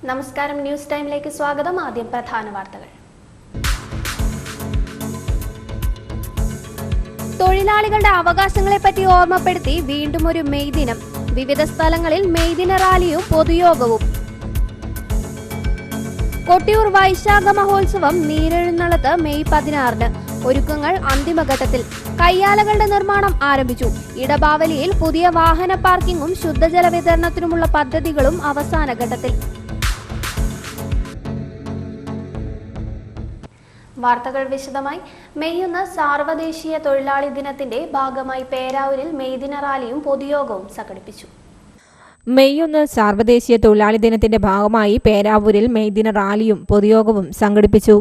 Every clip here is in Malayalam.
നമസ്കാരം, ന്യൂസ് ടൈമിലേക്ക് സ്വാഗതം. ആദ്യം പ്രധാന വാർത്തകൾ. തൊഴിലാളികളുടെ അവകാശങ്ങളെപ്പറ്റി ഓർമ്മപ്പെടുത്തി വീണ്ടും ഒരു മെയ് ദിനം. വിവിധ സ്ഥലങ്ങളിൽ മെയ് ദിന റാലിയും പൊതുയോഗവും. കൊട്ടിയൂർ വൈശാഖ മഹോത്സവം നീരെഴുന്നള്ളത്ത് മെയ് 16-ന്. ഒരുക്കങ്ങൾ അന്തിമഘട്ടത്തിൽ. കയ്യാലകളുടെ നിർമ്മാണം ആരംഭിച്ചു. ഇടബാവലിയിൽ പുതിയ വാഹന പാർക്കിംഗും ശുദ്ധജല വിതരണത്തിനുമുള്ള പദ്ധതികളും അവസാന ഘട്ടത്തിൽ. വാർത്തകൾ വിശദമായി. മെയ് 1 സാർവദേശീയ തൊഴിലാളി ദിനത്തിന്റെ ഭാഗമായി പേരാവൂരിൽ മെയ് ദിന റാലിയും പൊതുയോഗവും സംഘടിപ്പിച്ചു. മെയ് 1 സാർവദേശീയ തൊഴിലാളി ദിനത്തിന്റെ ഭാഗമായി പേരാവൂരിൽ മെയ് ദിന റാലിയും പൊതുയോഗവും സംഘടിപ്പിച്ചു.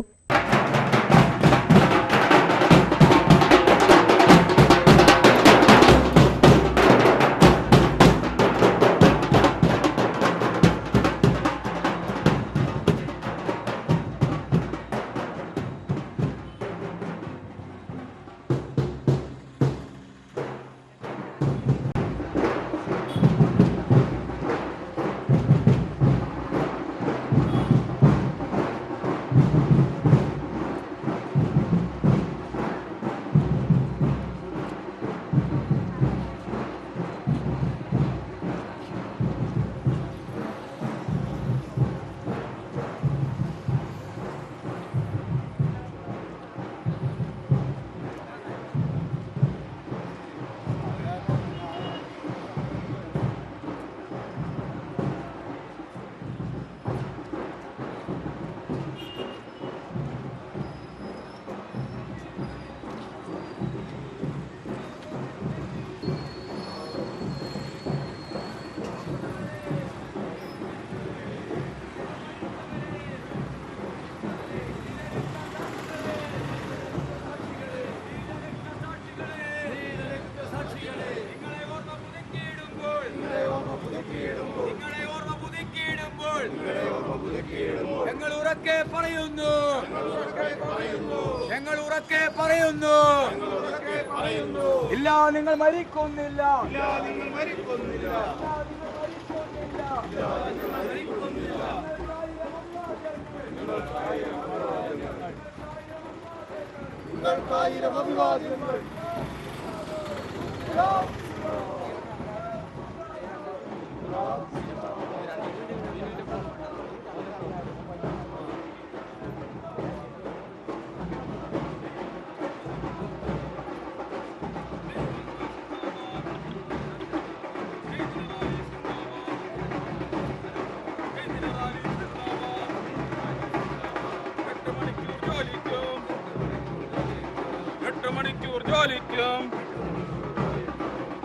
ഇല്ല, നിങ്ങൾ മരിക്കുന്നില്ല. നിങ്ങൾക്കായിരം അഭിവാദ്യങ്ങൾ.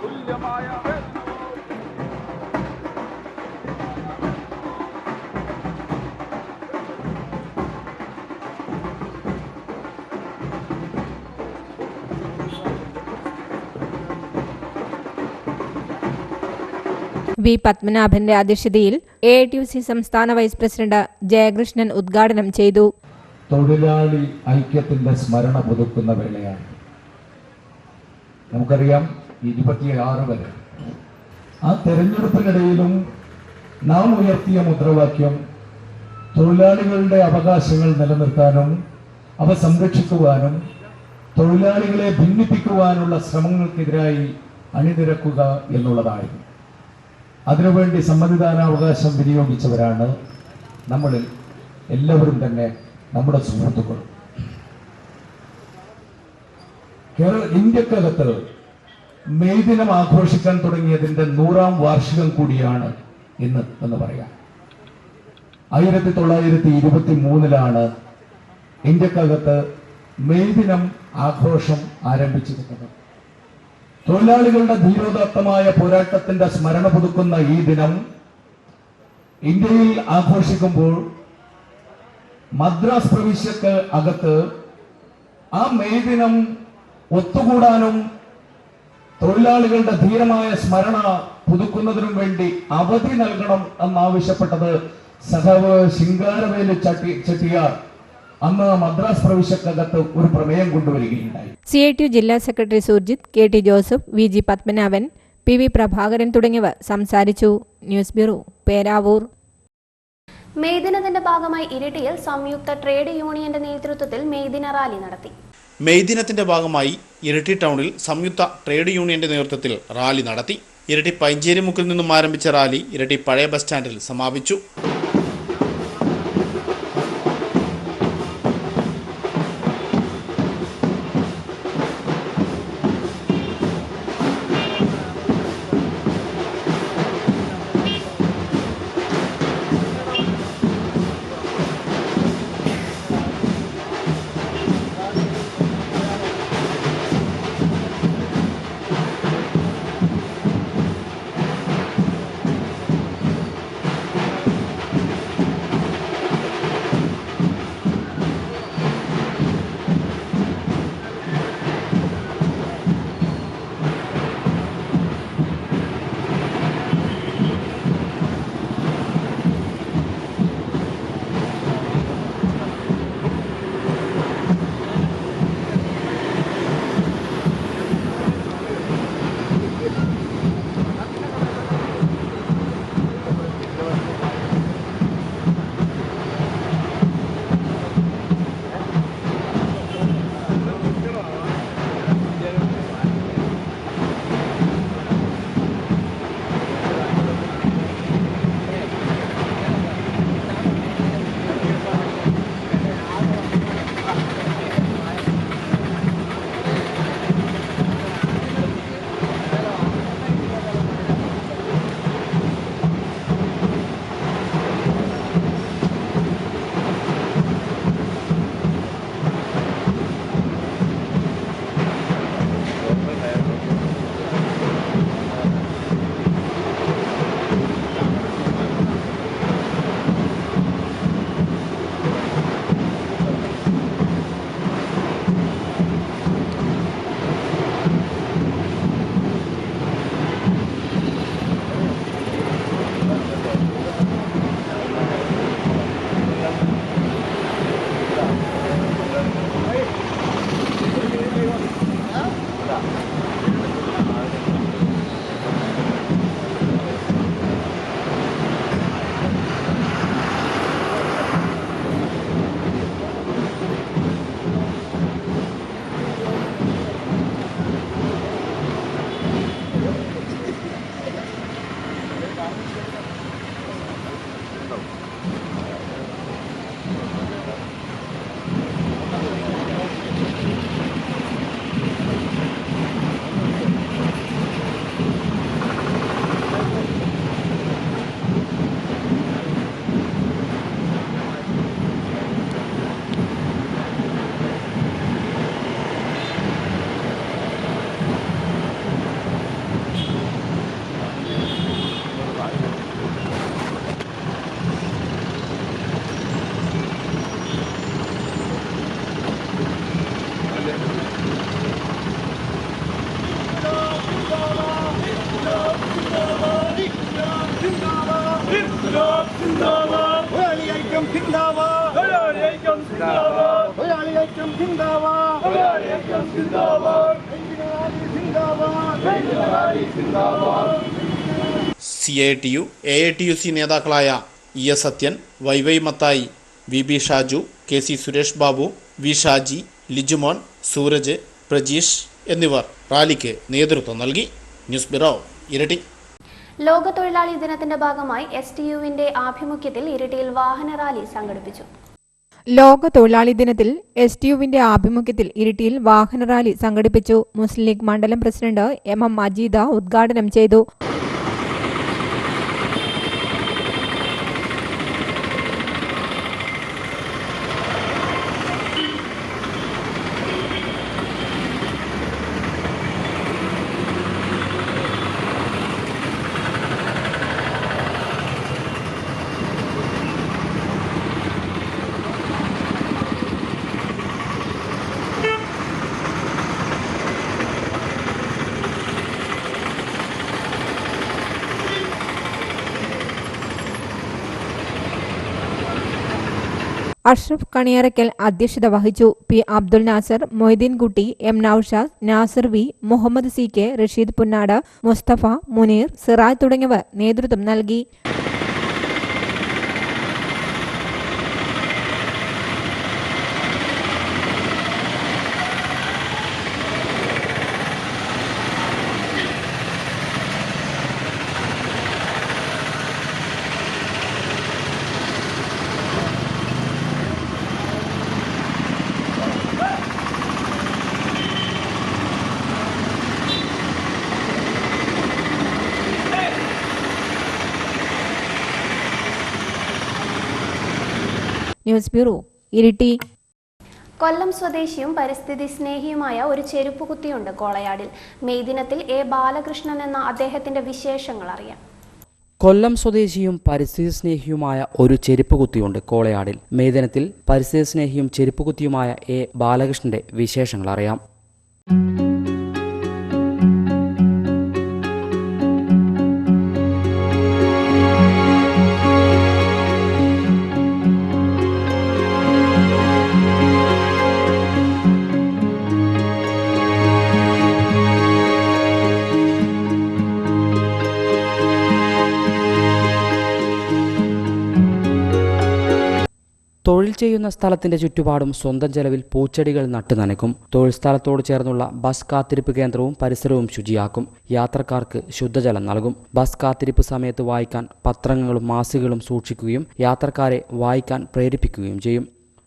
തുല്യമായ വി പത്മനാഭന്റെ അധ്യക്ഷതയിൽ AITUC സംസ്ഥാന വൈസ് പ്രസിഡന്റ് ജയകൃഷ്ണൻ ഉദ്ഘാടനം ചെയ്തു. തൊഴിലാളി ഐക്യത്തിന്റെ സ്മരണ പുതുക്കുന്ന വേളയാണ്. നമുക്കറിയാം 26 വരെ ആ തെരഞ്ഞെടുപ്പിനിടയിലും നാം ഉയർത്തിയ മുദ്രാവാക്യം തൊഴിലാളികളുടെ അവകാശങ്ങൾ നിലനിർത്താനും അവ സംരക്ഷിക്കുവാനും തൊഴിലാളികളെ ഭിന്നിപ്പിക്കുവാനുള്ള ശ്രമങ്ങൾക്കെതിരായി അണിനിരക്കുക എന്നുള്ളതായിരുന്നു. അതിനുവേണ്ടി സമ്മതിദാനാവകാശം വിനിയോഗിച്ചവരാണ് നമ്മളിൽ എല്ലാവരും തന്നെ, നമ്മുടെ സുഹൃത്തുക്കളും. ഇന്ത്യക്കകത്ത് മെയ് ദിനം ആഘോഷിക്കാൻ തുടങ്ങിയതിന്റെ 100ാം വാർഷികം കൂടിയാണ് ഇന്ന് എന്ന് പറയാം. 1923 ഇന്ത്യക്കകത്ത് മെയ് ദിനം ആഘോഷം ആരംഭിച്ചിരുന്നത്. തൊഴിലാളികളുടെ ധീരോദാത്തമായ പോരാട്ടത്തിന്റെ സ്മരണ പുതുക്കുന്ന ഈ ദിനം ഇന്ത്യയിൽ ആഘോഷിക്കുമ്പോൾ മദ്രാസ് പ്രവിശ്യക്ക് അകത്ത് ആ മെയ് ദിനം ഒത്തുകൂടാനും തൊഴിലാളികളുടെ ധീരമായ സ്മരണ പുതുക്കുന്നതിനും വേണ്ടി അവധി നൽകണം എന്നാവശ്യപ്പെട്ടത് സഖാവ് ശിങ്കാരവേലു ചെട്ടിയാർ അന്ന് മദ്രാസ് പ്രവിശ്യക്കകത്ത് ഒരു പ്രമേയം കൊണ്ടുവരികയുണ്ടായി. CITU ജില്ലാ secretary Surjit, KT Joseph, VG Padmanabhan, PV Prabhakaran തുടങ്ങിയവർ സംസാരിച്ചു. News bureau, Peravoor. മെയ് ദിനത്തിന്റെ ഭാഗമായി ഇരിട്ടിയിൽ സംയുക്ത ട്രേഡ് യൂണിയന്റെ നേതൃത്വത്തിൽ മെയ് ദിന റാലി നടത്തി. മെയ് ദിനത്തിന്റെ ഭാഗമായി ഇരിട്ടി ടൗണിൽ സംയുക്ത ട്രേഡ് യൂണിയന്റെ നേതൃത്വത്തിൽ റാലി നടത്തി. ഇരിട്ടി പൈഞ്ചേരിമുക്കിൽ നിന്നും ആരംഭിച്ച റാലി ഇരിട്ടി പഴയ ബസ് സ്റ്റാൻഡിൽ സമാപിച്ചു. CITU, AITUC നേതാക്കളായ ES Sathyan, YY Mathai, VB Shaju, KC Suresh Babu, V Shaji, Lijumon, Sooraj, Prajeesh എന്നിവർ റാലിക്ക് നേതൃത്വം നൽകി. News bureau, Iritty. ലോക തൊഴിലാളി ദിനത്തിന്റെ ഭാഗമായി STUവിന്റെ ആഭിമുഖ്യത്തിൽ ഇരിട്ടിയിൽ വാഹന റാലി സംഘടിപ്പിച്ചു. ലോക തൊഴിലാളി ദിനത്തിൽ STUവിന്റെ ആഭിമുഖ്യത്തിൽ ഇരിട്ടിയിൽ വാഹന റാലി സംഘടിപ്പിച്ചു. മുസ്ലിം ലീഗ് മണ്ഡലം പ്രസിഡന്റ് MM മജീദ ഉദ്ഘാടനം ചെയ്തു. അഷ്റഫ് കണിയറയ്ക്കൽ അധ്യക്ഷത വഹിച്ചു. P. അബ്ദുൽ നാസർ, മൊയ്തീൻ കുട്ടി, M. Naushad, Nasar V, Muhammad CK, Rasheed Punnad, Mustafa, Muneer, Siraj തുടങ്ങിയവർ നേതൃത്വം നൽകി. News bureau, Iritty. കൊല്ലം സ്വദേശിയും പരിസ്ഥിതി സ്നേഹിയുമായ ഒരു ചെരുപ്പ് കുത്തിയുണ്ട് കോളയാടിൽ. മെയ് ദിനത്തിൽ എ ബാലകൃഷ്ണൻ എന്ന അദ്ദേഹത്തിന്റെ വിശേഷങ്ങൾ അറിയാം. കൊല്ലം സ്വദേശിയും പരിസ്ഥിതി സ്നേഹിയുമായ ഒരു ചെരുപ്പ് കുത്തിയുണ്ട് കോളയാടിൽ. മെയ് ദിനത്തിൽ പരിസ്ഥിതി സ്നേഹിയും ചെരുപ്പ് കുത്തിയുമായ എ ബാലകൃഷ്ണന്റെ വിശേഷങ്ങൾ അറിയാം. തൊഴിൽ ചെയ്യുന്ന സ്ഥലത്തിന്റെ ചുറ്റുപാടും സ്വന്തം ചെലവിൽ പൂച്ചെടികൾ നട്ടു നനയ്ക്കും. തൊഴിൽ സ്ഥലത്തോട് ചേർന്നുള്ള ബസ് കാത്തിരിപ്പ് കേന്ദ്രവും പരിസരവും ശുചിയാക്കും. യാത്രക്കാർക്ക് ശുദ്ധജലം നൽകും. ബസ് കാത്തിരിപ്പ് സമയത്ത് വായിക്കാൻ പത്രങ്ങളും മാസികകളും സൂക്ഷിക്കുകയും യാത്രക്കാരെ വായിക്കാൻ പ്രേരിപ്പിക്കുകയും ചെയ്യും.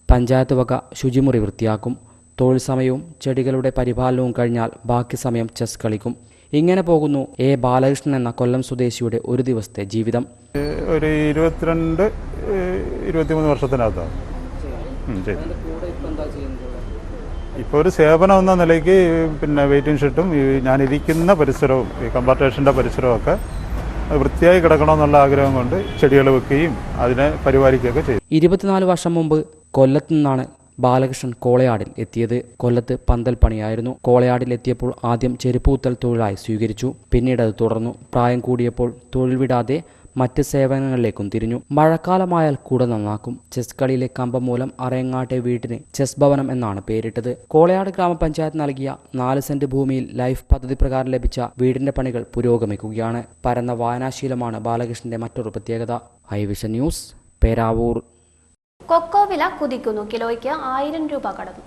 പഞ്ചായത്ത് വക ശുചിമുറി വൃത്തിയാക്കും. തൊഴിൽ സമയവും ചെടികളുടെ പരിപാലനവും കഴിഞ്ഞാൽ ബാക്കി സമയം ചെസ് കളിക്കും. ഇങ്ങനെ പോകുന്നു എ ബാലകൃഷ്ണൻ എന്ന കൊല്ലം സ്വദേശിയുടെ ഒരു ദിവസത്തെ ജീവിതം. ഒരു 22-23 വർഷത്തിനകത്താണ്. ഇപ്പോൾ ഒരു സേവനം എന്ന നിലയ്ക്ക് വെയിറ്റിംഗ് ഷെഡും ഞാനിരിക്കുന്ന പരിസരവും ഈ കമ്പാർട്ടേഷൻ്റെ പരിസരവും ഒക്കെ വൃത്തിയായി കിടക്കണമെന്നുള്ള ആഗ്രഹം കൊണ്ട് ചെടികൾ വെക്കുകയും അതിനെ പരിപാലിക്കുകയൊക്കെ ചെയ്തു. 24 വർഷം മുമ്പ് കൊല്ലത്തു നിന്നാണ് ബാലകൃഷ്ണൻ കോളയാടിൽ എത്തിയത്. കൊല്ലത്ത് പന്തൽ പണിയായിരുന്നു. കോളയാടിൽ എത്തിയപ്പോൾ ആദ്യം ചെരുപ്പൂത്തൽ തൊഴിലായി സ്വീകരിച്ചു. പിന്നീട് അത് തുടർന്നു. പ്രായം കൂടിയപ്പോൾ തൊഴിൽ വിടാതെ മറ്റ് സേവനങ്ങളിലേക്കും തിരിഞ്ഞു. മഴക്കാലമായാൽ കൂട നന്നാക്കും. ചെസ് കളിയിലെ കമ്പം മൂലം അറയങ്ങാട്ടെ വീട്ടിന് ചെസ് ഭവനം എന്നാണ് പേരിട്ടത്. കോളയാട് ഗ്രാമപഞ്ചായത്ത് നൽകിയ 4 സെന്റ് ഭൂമിയിൽ ലൈഫ് പദ്ധതി പ്രകാരം ലഭിച്ച വീടിന്റെ പണികൾ പുരോഗമിക്കുകയാണ്. പരന്ന വായനാശീലമാണ് ബാലകൃഷ്ണന്റെ മറ്റൊരു പ്രത്യേകത. ഹൈവിഷൻ ന്യൂസ്, പേരാവൂർ. കൊക്കോ വില കുതിക്കുന്നു. കിലോയ്ക്ക് 1000 രൂപ കടന്നു.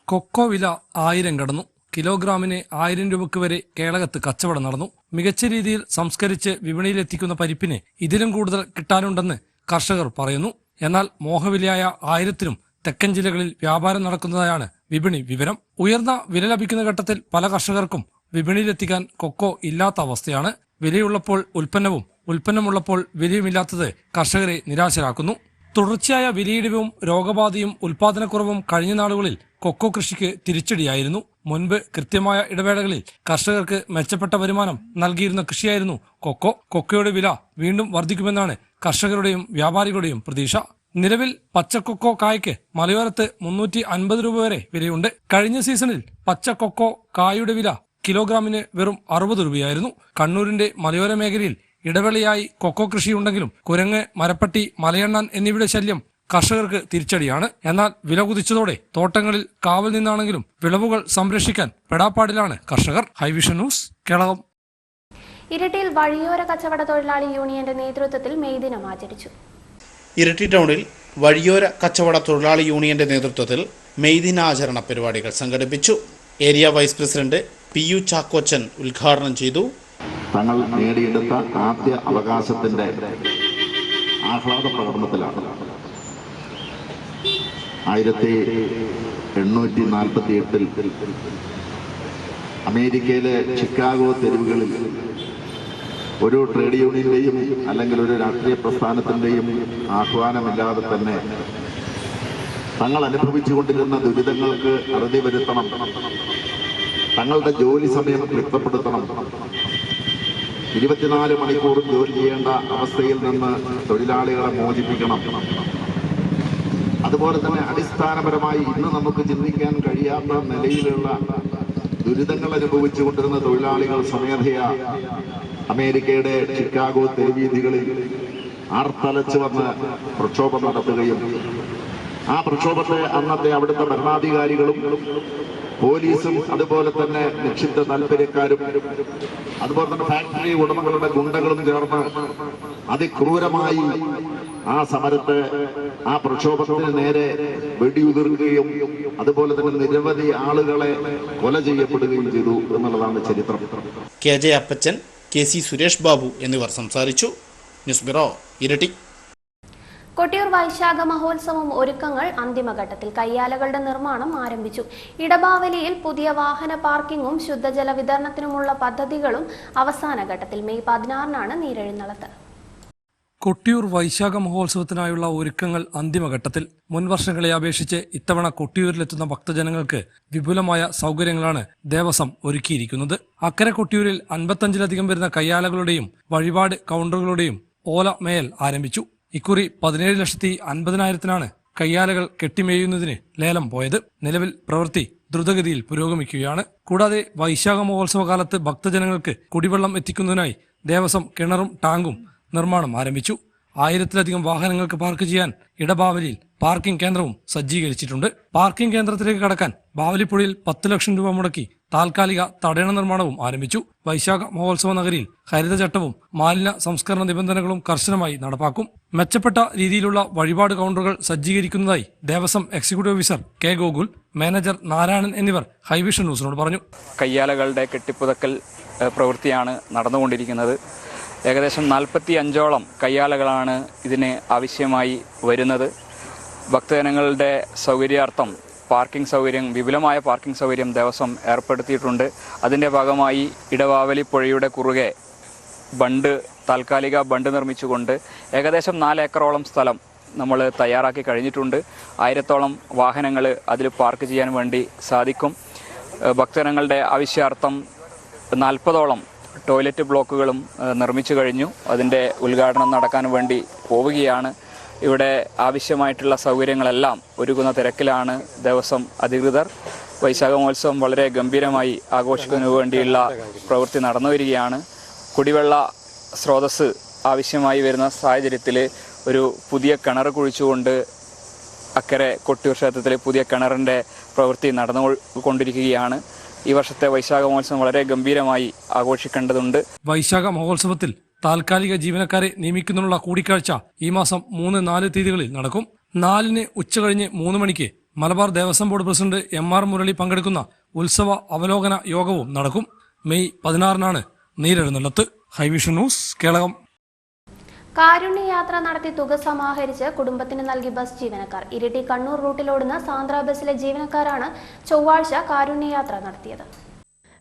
കൊക്കോ വില 1000 കടന്നു. കിലോഗ്രാമിന് 1000 രൂപയ്ക്ക് വരെ കേളകത്ത് കച്ചവടം നടന്നു. മികച്ച രീതിയിൽ സംസ്കരിച്ച് വിപണിയിലെത്തിക്കുന്ന പരിപ്പിന് ഇതിലും കൂടുതൽ കിട്ടാനുണ്ടെന്ന് കർഷകർ പറയുന്നു. എന്നാൽ മോഹവിലയായ 1000-നും തെക്കൻ ജില്ലകളിൽ വ്യാപാരം നടക്കുന്നതായാണ് വിപണി വിവരം. ഉയർന്ന വില ലഭിക്കുന്ന ഘട്ടത്തിൽ പല കർഷകർക്കും വിപണിയിലെത്തിക്കാൻ കൊക്കോ ഇല്ലാത്ത അവസ്ഥയാണ്. വിലയുള്ളപ്പോൾ ഉൽപ്പന്നവും ഉൽപ്പന്നമുള്ളപ്പോൾ വിലയുമില്ലാത്തത് കർഷകരെ നിരാശരാക്കുന്നു. തുടർച്ചയായ വിലയിടിവും രോഗബാധയും ഉൽപാദനക്കുറവും കഴിഞ്ഞ നാളുകളിൽ കൊക്കോ കൃഷിക്ക് തിരിച്ചടിയായിരുന്നു. മുൻപ് കൃത്യമായ ഇടവേളകളിൽ കർഷകർക്ക് മെച്ചപ്പെട്ട വരുമാനം നൽകിയിരുന്ന കൃഷിയായിരുന്നു കൊക്കോ. കൊക്കോയുടെ വില വീണ്ടും വർദ്ധിക്കുമെന്നാണ് കർഷകരുടെയും വ്യാപാരികളുടെയും പ്രതീക്ഷ. നിലവിൽ പച്ചക്കൊക്കോ കായ്ക്ക് മലയോരത്ത് 350 രൂപ വരെ വിലയുണ്ട്. കഴിഞ്ഞ സീസണിൽ പച്ച കൊക്കോ കായുടെ വില കിലോഗ്രാമിന് വെറും 60 രൂപയായിരുന്നു. കണ്ണൂരിന്റെ മലയോര മേഖലയിൽ ഇടവേളയായി കൊക്കോ കൃഷിയുണ്ടെങ്കിലും കുരങ്ങ്, മരപ്പട്ടി, മലയണ്ണാൻ എന്നിവയുടെ ശല്യം കർഷകർക്ക് തിരിച്ചടിയാണ്. എന്നാൽ വില കുതിച്ചതോടെ തോട്ടങ്ങളിൽ കാവൽ നിന്നാണെങ്കിലും വിളവുകൾ സംരക്ഷിക്കാൻ പെടാപ്പാടിലാണ് കർഷകർ. ഹൈവിഷൻ ന്യൂസ്, കേളകം. ഇരിട്ടിയിൽ വഴിയോര കച്ചവട തൊഴിലാളി യൂണിയന്റെ നേതൃത്വത്തിൽ മെയ് ദിനം ആചരിച്ചു. ഇരിട്ടി ടൗണിൽ വഴിയോര കച്ചവട തൊഴിലാളി യൂണിയന്റെ നേതൃത്വത്തിൽ മെയ് ദിനാചരണ പരിപാടികൾ സംഘടിപ്പിച്ചു. Area vice president PU Chackochan ഉദ്ഘാടനം ചെയ്തു. തങ്ങൾ നേടിയെടുത്ത ആദ്യ അവകാശത്തിന്റെ ആഹ്ലാദ പ്രകടനത്തിലാണ് 1848 അമേരിക്കയിലെ ചിക്കാഗോ തെരുവുകളിൽ ഒരു ട്രേഡ് യൂണിയന്റെയും അല്ലെങ്കിൽ ഒരു രാഷ്ട്രീയ പ്രസ്ഥാനത്തിന്റെയും ആഹ്വാനമില്ലാതെ തന്നെ തങ്ങൾ അനുഭവിച്ചുകൊണ്ടിരുന്ന ദുരിതങ്ങൾക്ക് അറുതി വരുത്തണം, തങ്ങളുടെ ജോലി സമയം ക്ലിപ്തപ്പെടുത്തണം, 24 മണിക്കൂറും ജോലി ചെയ്യേണ്ട അവസ്ഥയിൽ നിന്ന് തൊഴിലാളികളെ മോചിപ്പിക്കണം. അതുപോലെ തന്നെ അടിസ്ഥാനപരമായി ഇന്ന് നമുക്ക് ചിന്തിക്കാൻ കഴിയാത്ത നിലയിലുള്ള ദുരിതങ്ങൾ അനുഭവിച്ചുകൊണ്ടിരുന്ന തൊഴിലാളികൾ സ്വമേധയാ അമേരിക്കയുടെ ചിക്കാഗോ തെരുവീഥികളിൽ ആർത്തലച്ചു വന്ന് പ്രക്ഷോഭം നടത്തുകയും ആ പ്രക്ഷോഭത്തെ അന്നത്തെ അവിടുത്തെ ഭരണാധികാരികളും പോലീസും അതുപോലെ തന്നെ നിക്ഷിപ്ത താല്പര്യക്കാരും അതുപോലെ തന്നെ ഫാക്ടറി ഉടമകളുടെ ഗുണ്ടകളും ചേർന്ന് അതിക്രൂരമായി ആ സമരത്തെ, ആ പ്രക്ഷോഭത്തിന് നേരെ വെടിയുതിർക്കുകയും അതുപോലെ തന്നെ നിരവധി ആളുകളെ കൊല ചെയ്യപ്പെടുകയും ചെയ്തു എന്നുള്ളതാണ് ചരിത്രം. KJ അപ്പച്ചൻ, KC സുരേഷ് ബാബു എന്നിവർ സംസാരിച്ചു. News bureau, Iritty. കൊട്ടിയൂർ വൈശാഖ മഹോത്സവം ഒരുക്കങ്ങൾ അന്തിമഘട്ടത്തിൽ. കയ്യാലകളുടെ നിർമ്മാണം ആരംഭിച്ചു. ഇടബാവലിയിൽ പുതിയ വാഹന പാർക്കിങ്ങും ശുദ്ധജല വിതരണത്തിനുമുള്ള പദ്ധതികളും അവസാന ഘട്ടത്തിൽ. മെയ് 16-നാണ് നീരെഴുന്നള്ളത്ത്. കൊട്ടിയൂർ വൈശാഖ മഹോത്സവത്തിനായുള്ള ഒരുക്കങ്ങൾ അന്തിമഘട്ടത്തിൽ. മുൻ വർഷങ്ങളെ അപേക്ഷിച്ച് ഇത്തവണ കൊട്ടിയൂരിലെത്തുന്ന ഭക്തജനങ്ങൾക്ക് വിപുലമായ സൗകര്യങ്ങളാണ് ദേവസ്വം ഒരുക്കിയിരിക്കുന്നത്. അക്കരെ കൊട്ടിയൂരിൽ 55-ലധികം വരുന്ന കയ്യാലകളുടെയും വഴിപാട് കൗണ്ടറുകളുടെയും ഓല മേയൽ ആരംഭിച്ചു. ഇക്കുറി 17,50,000-നാണ് കയ്യാലകൾ കെട്ടിമേയുന്നതിന് ലേലം പോയത്. നിലവിൽ പ്രവൃത്തി ദ്രുതഗതിയിൽ പുരോഗമിക്കുകയാണ്. കൂടാതെ വൈശാഖ മഹോത്സവ കാലത്ത് ഭക്തജനങ്ങൾക്ക് കുടിവെള്ളം എത്തിക്കുന്നതിനായി ദേവസ്വം കിണറും ടാങ്കും നിർമ്മാണം ആരംഭിച്ചു. 1000-ലധികം വാഹനങ്ങൾക്ക് പാർക്ക് ചെയ്യാൻ ഇടബാവലിയിൽ പാർക്കിംഗ് കേന്ദ്രവും സജ്ജീകരിച്ചിട്ടുണ്ട്. പാർക്കിംഗ് കേന്ദ്രത്തിലേക്ക് കടക്കാൻ ബാവലിപ്പുഴയിൽ 10 ലക്ഷം രൂപ മുടക്കി താൽക്കാലിക തടയണ നിർമ്മാണവും ആരംഭിച്ചു. വൈശാഖ മഹോത്സവ നഗരിയിൽ ഹരിതചട്ടവും മാലിന്യ സംസ്കരണ നിബന്ധനകളും കർശനമായി നടപ്പാക്കും. മെച്ചപ്പെട്ട രീതിയിലുള്ള വഴിപാട് കൗണ്ടറുകൾ സജ്ജീകരിക്കുന്നതായി Devaswom executive officer K Gokul, manager Narayanan എന്നിവർ ഹൈവിഷൻ ന്യൂസിനോട് പറഞ്ഞു. കയ്യാലകളുടെ കെട്ടിപ്പുതക്കൽ പ്രവൃത്തിയാണ് നടന്നുകൊണ്ടിരിക്കുന്നത്. ഏകദേശം 45ഓളം കയ്യാലകളാണ് ഇതിന് ആവശ്യമായി വരുന്നത്. ഭക്തജനങ്ങളുടെ സൗകര്യാർത്ഥം വിപുലമായ പാർക്കിംഗ് സൗകര്യം ദേവസ്വം ഏർപ്പെടുത്തിയിട്ടുണ്ട്. അതിൻ്റെ ഭാഗമായി ഇടവാവലി പുഴയുടെ കുറുകെ താൽക്കാലിക ബണ്ട് നിർമ്മിച്ചുകൊണ്ട് ഏകദേശം 4 ഏക്കറോളം സ്ഥലം നമ്മൾ തയ്യാറാക്കി കഴിഞ്ഞിട്ടുണ്ട്. 1000ഓളം വാഹനങ്ങൾ അതിൽ പാർക്ക് ചെയ്യാൻ വേണ്ടി സാധിക്കും. ഭക്തജനങ്ങളുടെ ആവശ്യാർത്ഥം 40ഓളം ടോയ്ലറ്റ് ബ്ലോക്കുകളും നിർമ്മിച്ചു കഴിഞ്ഞു. അതിൻ്റെ ഉദ്ഘാടനം നടക്കാൻ വേണ്ടി പോവുകയാണ്. ഇവിടെ ആവശ്യമായിട്ടുള്ള സൗകര്യങ്ങളെല്ലാം ഒരുക്കുന്ന തിരക്കിലാണ് ദേവസ്വം അധികൃതർ. വൈശാഖ മഹോത്സവം വളരെ ഗംഭീരമായി ആഘോഷിക്കുന്നതിന് വേണ്ടിയുള്ള പ്രവൃത്തി നടന്നു വരികയാണ്. കുടിവെള്ള സ്രോതസ്സ് ആവശ്യമായി വരുന്ന സാഹചര്യത്തിൽ ഒരു പുതിയ കിണർ കുഴിച്ചുകൊണ്ട് അക്കരെ കൊട്ടിയൂർ ക്ഷേത്രത്തിലെ പുതിയ കിണറിൻ്റെ പ്രവൃത്തി നടന്നുകൊണ്ടിരിക്കുകയാണ്. ഈ വർഷത്തെ വൈശാഖ മഹോത്സവം വളരെ ഗംഭീരമായി ആഘോഷിക്കേണ്ടതുണ്ട്. വൈശാഖ മഹോത്സവത്തിൽ താൽക്കാലിക ജീവനക്കാരെ നിയമിക്കുന്നതിനുള്ള കൂടിക്കാഴ്ച ഈ മാസം 3, 4 തീയതികളിൽ നടക്കും. 4-ന് ഉച്ചകഴിഞ്ഞ് 3 മണിക്ക് Malabar Devaswom board president MR Murali പങ്കെടുക്കുന്ന ഉത്സവ അവലോകന യോഗവും നടക്കും. മെയ് 16-നാണ് നീരെഴുന്നള്ളത്ത്. ഹൈവിഷൻ ന്യൂസ്, കേളകം. കാരുണ്യയാത്ര നടത്തി തുക സമാഹരിച്ച് കുടുംബത്തിന് നൽകി ബസ് ജീവനക്കാർ. ഇരിട്ടി കണ്ണൂർ റൂട്ടിലോടുന്ന സാന്ദ്ര ബസ്സിലെ ജീവനക്കാരാണ് ചൊവ്വാഴ്ച കാരുണ്യയാത്ര നടത്തിയത്.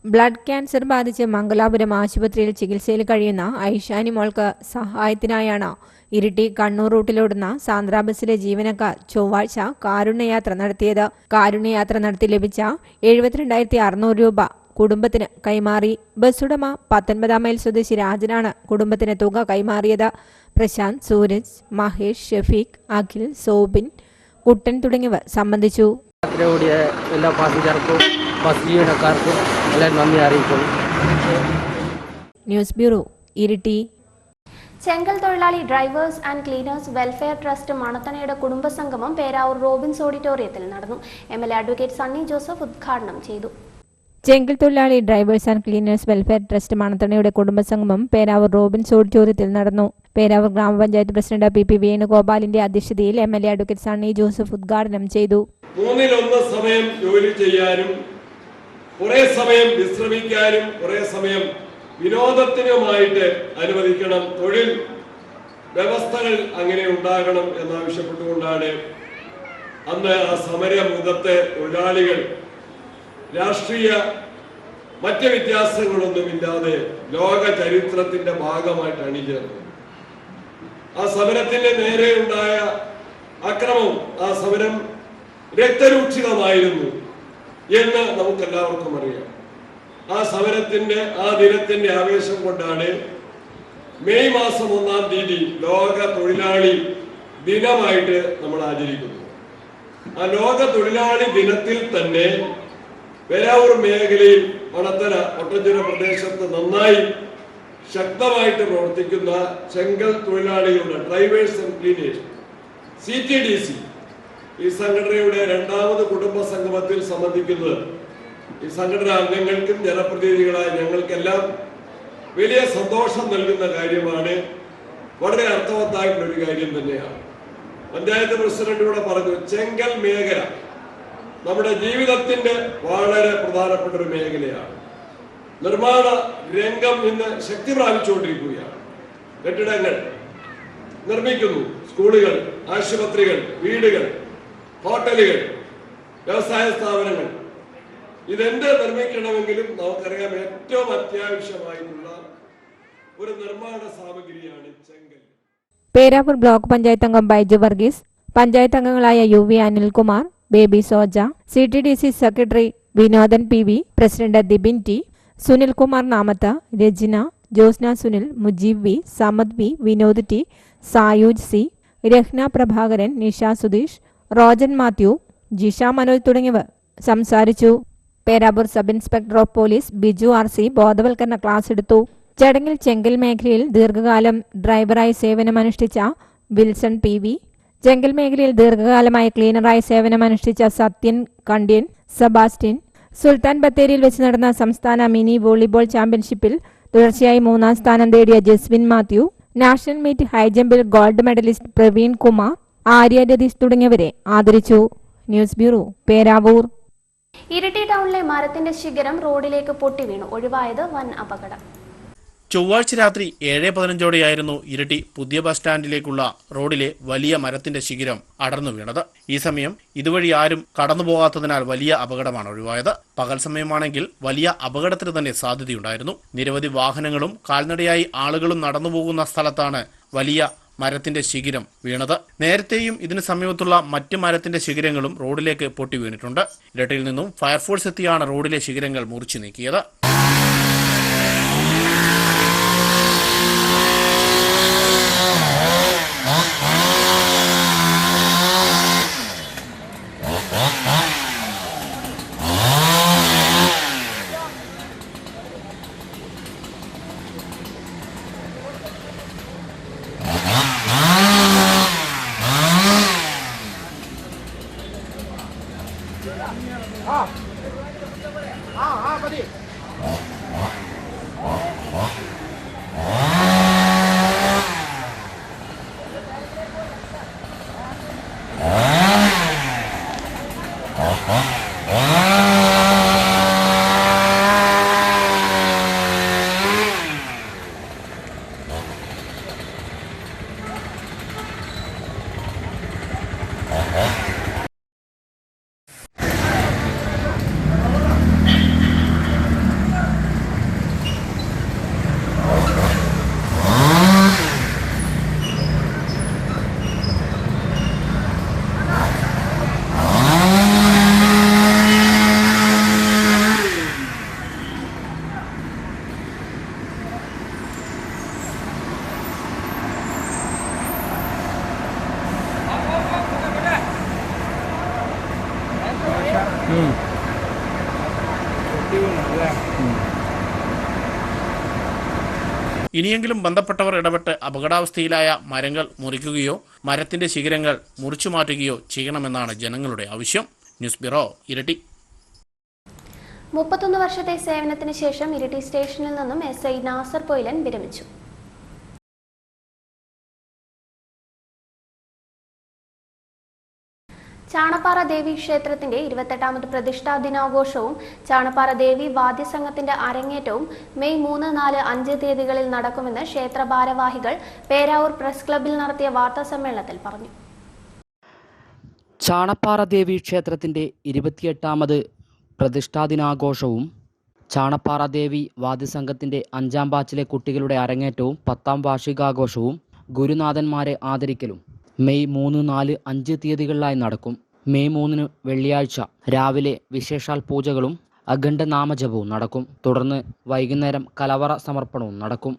ബ്ലഡ് ക്യാൻസർ ബാധിച്ച് മംഗലാപുരം ആശുപത്രിയിൽ ചികിത്സയിൽ കഴിയുന്ന ഐഷാനി മോൾക്ക് സഹായത്തിനായാണ് ഇരിട്ടി കണ്ണൂർ റൂട്ടിലോടുന്ന സാന്ദ്ര ബസ്സിലെ ജീവനക്കാർ ചൊവ്വാഴ്ച കാരുണ്യയാത്ര നടത്തിയത്. കാരുണ്യയാത്ര നടത്തി ലഭിച്ച 72,600 രൂപ കുടുംബത്തിന് കൈമാറി. ബസ്സുടമ 19 മൈൽ സ്വദേശി രാജനാണ് കുടുംബത്തിന് തുക കൈമാറിയത്. പ്രശാന്ത്, സൂരജ്, മഹേഷ്, ഷഫീഖ്, അഖിൽ, സോബിൻ, കുട്ടൻ തുടങ്ങിയവർ സംബന്ധിച്ചു. എല്ലാ പാസഞ്ചർക്കും ബസ് ജീവനക്കാർക്കും എല്ലാം നന്ദി അറിയിക്കുന്നു. News bureau, Iritty. ചെങ്കൽ തൊഴിലാളി drivers and cleaners welfare trust മണത്തണയുടെ കുടുംബസംഗമം പേരാവൂർ റോബിൻസ് ഓഡിറ്റോറിയത്തിൽ നടന്നു. MLA അഡ്വക്കേറ്റ് സണ്ണി ജോസഫ് ഉദ്ഘാടനം ചെയ്തു. ചെങ്കൽ തൊഴിലാളി drivers and cleaners welfare trust മണത്തണയുടെ കുടുംബസംഗമം പേരാവൂർ റോബിൻസ് ഓഡിറ്റോറിയത്തിൽ നടന്നു. പേരാവൂർ ഗ്രാമപഞ്ചായത്ത് പ്രസിഡന്റ് PP വേണുഗോപാലിന്റെ അധ്യക്ഷതയിൽ MLA അഡ്വക്കേറ്റ് സണ്ണി ജോസഫ് ഉദ്ഘാടനം ചെയ്തു. 3-1 സമയം ജോലി ചെയ്യാനും കുറെ സമയം വിശ്രമിക്കാനും കുറെ സമയം വിനോദത്തിനുമായിട്ട് അനുവദിക്കണം. തൊഴിൽ വ്യവസ്ഥകൾ അങ്ങനെ ഉണ്ടാകണം എന്നാവശ്യപ്പെട്ടുകൊണ്ടാണ് അന്ന് ആ സമരമുഖത്തെ തൊഴിലാളികൾ രാഷ്ട്രീയ മറ്റ് വ്യത്യാസങ്ങളൊന്നുമില്ലാതെ ലോക ചരിത്രത്തിന്റെ ഭാഗമായിട്ട് അണിചേർന്നു. ആ സമരത്തിന്റെ നേരെ ഉണ്ടായ അക്രമം, ആ സമരം രക്തരൂക്ഷിതമായിരുന്നു എന്ന് നമുക്കെല്ലാവർക്കും അറിയാം. ആ സമരത്തിന്റെ ആ ദിനത്തിന്റെ ആവേശം കൊണ്ടാണ് മെയ് മാസം 1-ാം തീയതി ലോക തൊഴിലാളി ദിനമായിട്ട് നമ്മൾ ആചരിക്കുന്നു. ആ ലോക തൊഴിലാളി ദിനത്തിൽ തന്നെ പേരാവൂർ മേഖലയിൽ മണത്തല ഒട്ടഞ്ചിറ പ്രദേശത്ത് നന്നായി ശക്തമായിട്ട് പ്രവർത്തിക്കുന്ന ചെങ്കൽ തൊഴിലാളികളുടെ ഡ്രൈവേഴ്സ് ആൻഡ് ക്ലീനേഴ്സ് CTDC ഈ സംഘടനയുടെ 2ാമത് കുടുംബ സംഗമത്തിൽ സംബന്ധിക്കുന്നത് ഈ സംഘടനാ അംഗങ്ങൾക്കും ജനപ്രതിനിധികളായ ഞങ്ങൾക്കെല്ലാം വലിയ സന്തോഷം നൽകുന്ന കാര്യമാണ്. വളരെ അർത്ഥവത്തായിട്ടുള്ള ഒരു കാര്യം തന്നെയാണ്. പഞ്ചായത്ത് പ്രസിഡന്റ് ഇവിടെ പറഞ്ഞു, ചെങ്കൽ മേഖല നമ്മുടെ ജീവിതത്തിന്റെ വളരെ പ്രധാനപ്പെട്ട ഒരു മേഖലയാണ്. നിർമ്മാണ രംഗം ഇന്ന് ശക്തി പ്രാപിച്ചുകൊണ്ടിരിക്കുകയാണ്. കെട്ടിടങ്ങൾ നിർമ്മിക്കുന്നു, സ്കൂളുകൾ, ആശുപത്രികൾ, വീടുകൾ, ഹോട്ടലുകൾ, വ്യവസായ സ്ഥാപനങ്ങൾ. ഇതെന്ത് നിർമ്മിക്കണമെങ്കിലും നമുക്കറിയാം ഏറ്റവും അത്യാവശ്യമായിട്ടുള്ള ഒരു നിർമ്മാണ സാമഗ്രിയാണ് ചെങ്കൽ. പേരാവൂർ ബ്ലോക്ക് പഞ്ചായത്ത് അംഗം ബൈജു വർഗീസ്, പഞ്ചായത്ത് അംഗങ്ങളായ UV Anilkumar, Baby Soja, CTDC secretary Vinodan PV, president Dibin T, Sunilkumar Namath, Rajina, Josna Sunil, Mujeeb V, Samad V, Vinod T, Sayooj C, Rahna Prabhakaran, Nisha Sudheesh, Rojan Mathew, Jisha Manoj തുടങ്ങിയവർ സംസാരിച്ചു. Peravoor sub inspector of police Biju RC ബോധവൽക്കരണ ക്ലാസ് എടുത്തു. ചടങ്ങിൽ ചെങ്കൽ മേഖലയിൽ ദീർഘകാലം ഡ്രൈവറായി സേവനമനുഷ്ഠിച്ച വിൽസൺ PV, ചെങ്കൽ മേഖലയിൽ ദീർഘകാലമായി ക്ലീനറായി സേവനമനുഷ്ഠിച്ച സത്യൻ കണ്ട്യൻ, സെബാസ്റ്റ്യൻ, സുൽത്താൻ ബത്തേരിയിൽ വെച്ച് നടന്ന സംസ്ഥാന മിനി വോളിബോൾ ചാമ്പ്യൻഷിപ്പിൽ തുടർച്ചയായി 3ാം സ്ഥാനം നേടിയ ജസ്വിൻ മാത്യു, നാഷണൽ മീറ്റ് ഹൈജമ്പിൽ ഗോൾഡ് മെഡലിസ്റ്റ് പ്രവീൺ കുമാർ, ആര്യ രതീഷ് തുടങ്ങിയവരെ ആദരിച്ചു. News bureau, Peravoor. ഇരിട്ടി ടൗണിലെ മരത്തിന്റെ ശിഖരം റോഡിലേക്ക് പൊട്ടി വീണു. ഒഴിവായത് വൻ അപകടം. ചൊവ്വാഴ്ച രാത്രി 7:15 ഇരിട്ടി പുതിയ ബസ് സ്റ്റാൻഡിലേക്കുള്ള റോഡിലെ വലിയ മരത്തിന്റെ ശിഖരം അടർന്നു വീണത്. ഈ സമയം ഇതുവഴി ആരും കടന്നുപോകാത്തതിനാൽ വലിയ അപകടമാണ് ഒഴിവായത്. പകൽ സമയമാണെങ്കിൽ വലിയ അപകടത്തിന് തന്നെ സാധ്യതയുണ്ടായിരുന്നു. നിരവധി വാഹനങ്ങളും കാൽനടയായി ആളുകളും നടന്നുപോകുന്ന സ്ഥലത്താണ് വലിയ മരത്തിന്റെ ശിഖരം വീണത്. നേരത്തെയും ഇതിന് സമീപത്തുള്ള മറ്റ് മരത്തിന്റെ ശിഖരങ്ങളും റോഡിലേക്ക് പൊട്ടി വീണിട്ടുണ്ട്. ഇരട്ടിയിൽ നിന്നും ഫയർഫോഴ്സ് എത്തിയാണ് റോഡിലെ ശിഖരങ്ങൾ മുറിച്ചു നീക്കിയത്. ഇനിയെങ്കിലും ബന്ധപ്പെട്ടവർ ഇടപെട്ട് അപകടാവസ്ഥയിലായ മരങ്ങൾ മുറിക്കുകയോ മരത്തിന്റെ ശിഖരങ്ങൾ മുറിച്ചു മാറ്റുകയോ ചെയ്യണമെന്നാണ് ജനങ്ങളുടെ ആവശ്യം. News bureau, Iritty. 31 വർഷത്തെ സേവനത്തിന് ശേഷം ഇരിട്ടി സ്റ്റേഷനിൽ നിന്നും SI നാസർ പൊയിലൻ വിരമിച്ചു. ചാണപ്പാറ ദേവി ക്ഷേത്രത്തിന്റെ 28ാമത് പ്രതിഷ്ഠാ ദിനാഘോഷവും ചാണപ്പാറ ദേവി വാദ്യസംഘത്തിന്റെ അരങ്ങേറ്റവും മെയ് 3, 4, 5 തീയതികളിൽ നടക്കുമെന്ന് ക്ഷേത്ര ഭാരവാഹികൾ പേരാവൂർ പ്രസ് ക്ലബ്ബിൽ നടത്തിയ വാർത്താ സമ്മേളനത്തിൽ പറഞ്ഞു. ചാണപ്പാറ ദേവി ക്ഷേത്രത്തിന്റെ 28ാമത് പ്രതിഷ്ഠാ ദിനാഘോഷവും ചാണപ്പാറ ദേവി വാദ്യസംഘത്തിന്റെ 5ാം ബാച്ചിലെ കുട്ടികളുടെ അരങ്ങേറ്റവും 10ാം വാർഷികാഘോഷവും ഗുരുനാഥന്മാരെ ആദരിക്കലും മെയ് 3, 4, 5 തീയതികളിലായി നടക്കും. മെയ് 3 വെള്ളിയാഴ്ച രാവിലെ വിശേഷാൽ പൂജകളും അഖണ്ഡ നാമജപവും നടക്കും. തുടർന്ന് വൈകുന്നേരം കലവറ സമർപ്പണവും നടക്കും.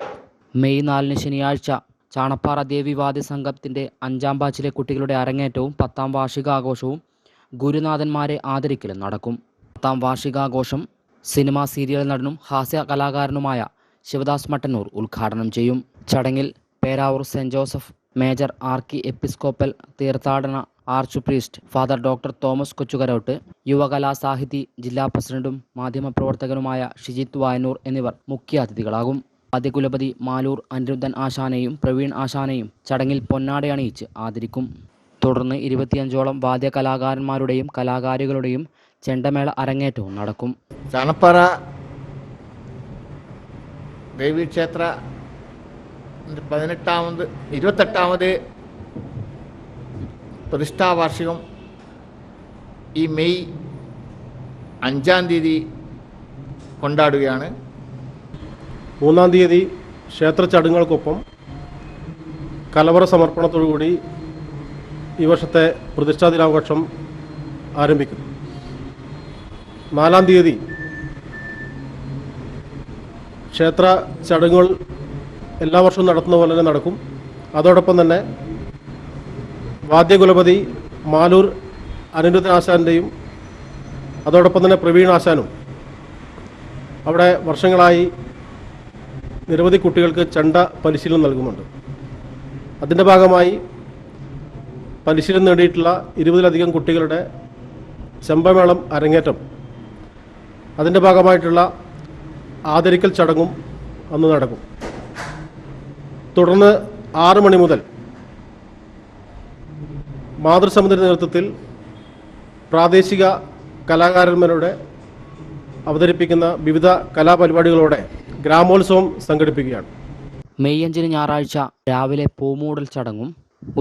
മെയ് 4 ശനിയാഴ്ച ചാണപ്പാറ ദേവി വാദ്യസംഘത്തിന്റെ 5ാം ബാച്ചിലെ കുട്ടികളുടെ അരങ്ങേറ്റവും 10ാം വാർഷികാഘോഷവും ഗുരുനാഥന്മാരെ ആദരിക്കലും നടക്കും. 10ാം വാർഷികാഘോഷം സിനിമാ സീരിയൽ നടനും ഹാസ്യ കലാകാരനുമായ ശിവദാസ് മട്ടന്നൂർ ഉദ്ഘാടനം ചെയ്യും. ചടങ്ങിൽ Peravoor saint Joseph major archiepiscopal തീർത്ഥാടന arch priest father doctor Thomas Kochukarott, Yuvakalasahithi ജില്ലാ പ്രസിഡന്റും മാധ്യമപ്രവർത്തകനുമായ ഷിജിത് വായനൂർ എന്നിവർ മുഖ്യാതിഥികളാകും. ആദ്യകുലപതി മാലൂർ അനിരുദ്ധൻ ആശാനെയും പ്രവീൺ ആശാനെയും ചടങ്ങിൽ പൊന്നാടയണിയിച്ച് ആദരിക്കും. തുടർന്ന് 25ഓളം വാദ്യകലാകാരന്മാരുടെയും കലാകാരികളുടെയും ചെണ്ടമേള അരങ്ങേറ്റവും നടക്കും. ചാണപ്പാറ ദേവീക്ഷേത്ര 28ാമത് പ്രതിഷ്ഠാവാർഷികം ഈ മെയ് 5-ാം തീയതി കൊണ്ടാടുകയാണ്. 3-ാം തീയതി ക്ഷേത്ര ചടങ്ങുകൾക്കൊപ്പം കലവറ സമർപ്പണത്തോടുകൂടി ഈ വർഷത്തെ പ്രതിഷ്ഠാ ദിനാഘോഷം ആരംഭിക്കുന്നു. 4-ാം തീയതി ക്ഷേത്ര ചടങ്ങുകൾ എല്ലാ വർഷവും നടത്തുന്ന പോലെ തന്നെ നടക്കും. അതോടൊപ്പം തന്നെ വാദ്യകുലപതി മാലൂർ അനിരുദ്ധ ആശാൻ്റെയും അതോടൊപ്പം തന്നെ പ്രവീൺ ആശാനും അവിടെ വർഷങ്ങളായി നിരവധി കുട്ടികൾക്ക് ചെണ്ട പരിശീലനം നൽകുന്നുണ്ട്. അതിൻ്റെ ഭാഗമായി പരിശീലനം നേടിയിട്ടുള്ള 20-ലധികം കുട്ടികളുടെ ചെമ്പമേളം അരങ്ങേറ്റം, അതിൻ്റെ ഭാഗമായിട്ടുള്ള ആദരിക്കൽ ചടങ്ങും അന്ന് നടക്കും. തുടർന്ന് 6 മണി മുതൽ മാതൃസമിതിയുടെ നേതൃത്വത്തിൽ പ്രാദേശിക കലാകാരന്മാരുടെ അവതരിപ്പിക്കുന്ന വിവിധ കലാപരിപാടികളോടെ ഗ്രാമോത്സവം സംഘടിപ്പിക്കുകയാണ്. മെയ് 5 ഞായറാഴ്ച രാവിലെ പൂമൂടൽ ചടങ്ങും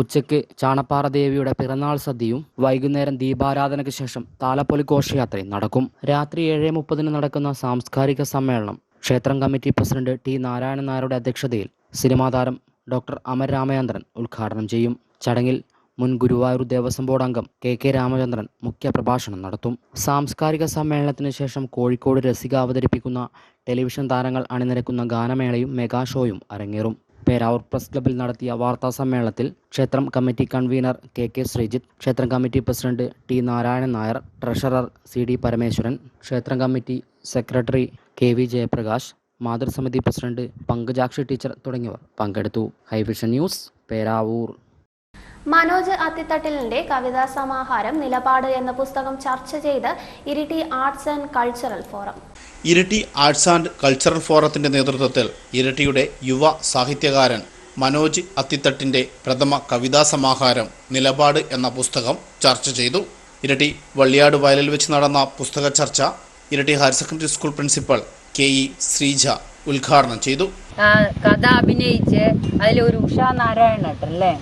ഉച്ചയ്ക്ക് ചാണപ്പാറ ദേവിയുടെ പിറന്നാൾ സദ്യയും വൈകുന്നേരം ദീപാരാധനയ്ക്ക് ശേഷം താലപ്പൊലി ഘോഷയാത്രയും നടക്കും. രാത്രി 7:30 നടക്കുന്ന സാംസ്കാരിക സമ്മേളനം ക്ഷേത്രം കമ്മിറ്റി പ്രസിഡന്റ് ടി നാരായണൻ നായരുടെ അധ്യക്ഷതയിൽ സിനിമാ താരം ഡോക്ടർ അമർ രാമചന്ദ്രൻ ഉദ്ഘാടനം ചെയ്യും. ചടങ്ങിൽ മുൻ ഗുരുവായൂർ ദേവസ്വം ബോർഡ് അംഗം കെ രാമചന്ദ്രൻ മുഖ്യപ്രഭാഷണം നടത്തും. സാംസ്കാരിക സമ്മേളനത്തിന് ശേഷം കോഴിക്കോട് രസിക അവതരിപ്പിക്കുന്ന ടെലിവിഷൻ താരങ്ങൾ അണിനിരക്കുന്ന ഗാനമേളയും മെഗാ ഷോയും അരങ്ങേറും. പേരാവൂർ പ്രസ് ക്ലബ്ബിൽ നടത്തിയ വാർത്താ സമ്മേളനത്തിൽ ക്ഷേത്രം കമ്മിറ്റി കൺവീനർ കെ ശ്രീജിത്ത്, ക്ഷേത്രം committee president T Narayanan Nair, treasurer CD Parameswaran, ക്ഷേത്രം കമ്മിറ്റി സെക്രട്ടറി KV ജയപ്രകാശ്, മാതൃസമിതി പ്രസിഡന്റ് പങ്കജാക്ഷി ടീച്ചർ തുടങ്ങിയവർ പങ്കെടുത്തു. Hivision news, Peravoor. മനോജ് അത്തിത്തട്ടിലിന്റെ കവിതാ സമാഹാരം നിലപാട് എന്ന പുസ്തകം ചർച്ച ചെയ്ത് Iritty arts and cultural forum. Iritty arts and cultural ഫോറത്തിന്റെ നേതൃത്വത്തിൽ ഇരിട്ടിയുടെ യുവ സാഹിത്യകാരൻ മനോജ് അത്തിത്തട്ടിന്റെ പ്രഥമ കവിതാ സമാഹാരം നിലപാട് എന്ന പുസ്തകം ചർച്ച ചെയ്തു. ഇരിട്ടി വള്ളിയാട് വയലിൽ വെച്ച് നടന്ന പുസ്തക ചർച്ച Iritty higher secondary school principal KE Sreeja ഉദ്ഘാടനം ചെയ്തു. കഥ അഭിനയിച്ച് അതിലൊരു ഉഷാനാരായണല്ലേ,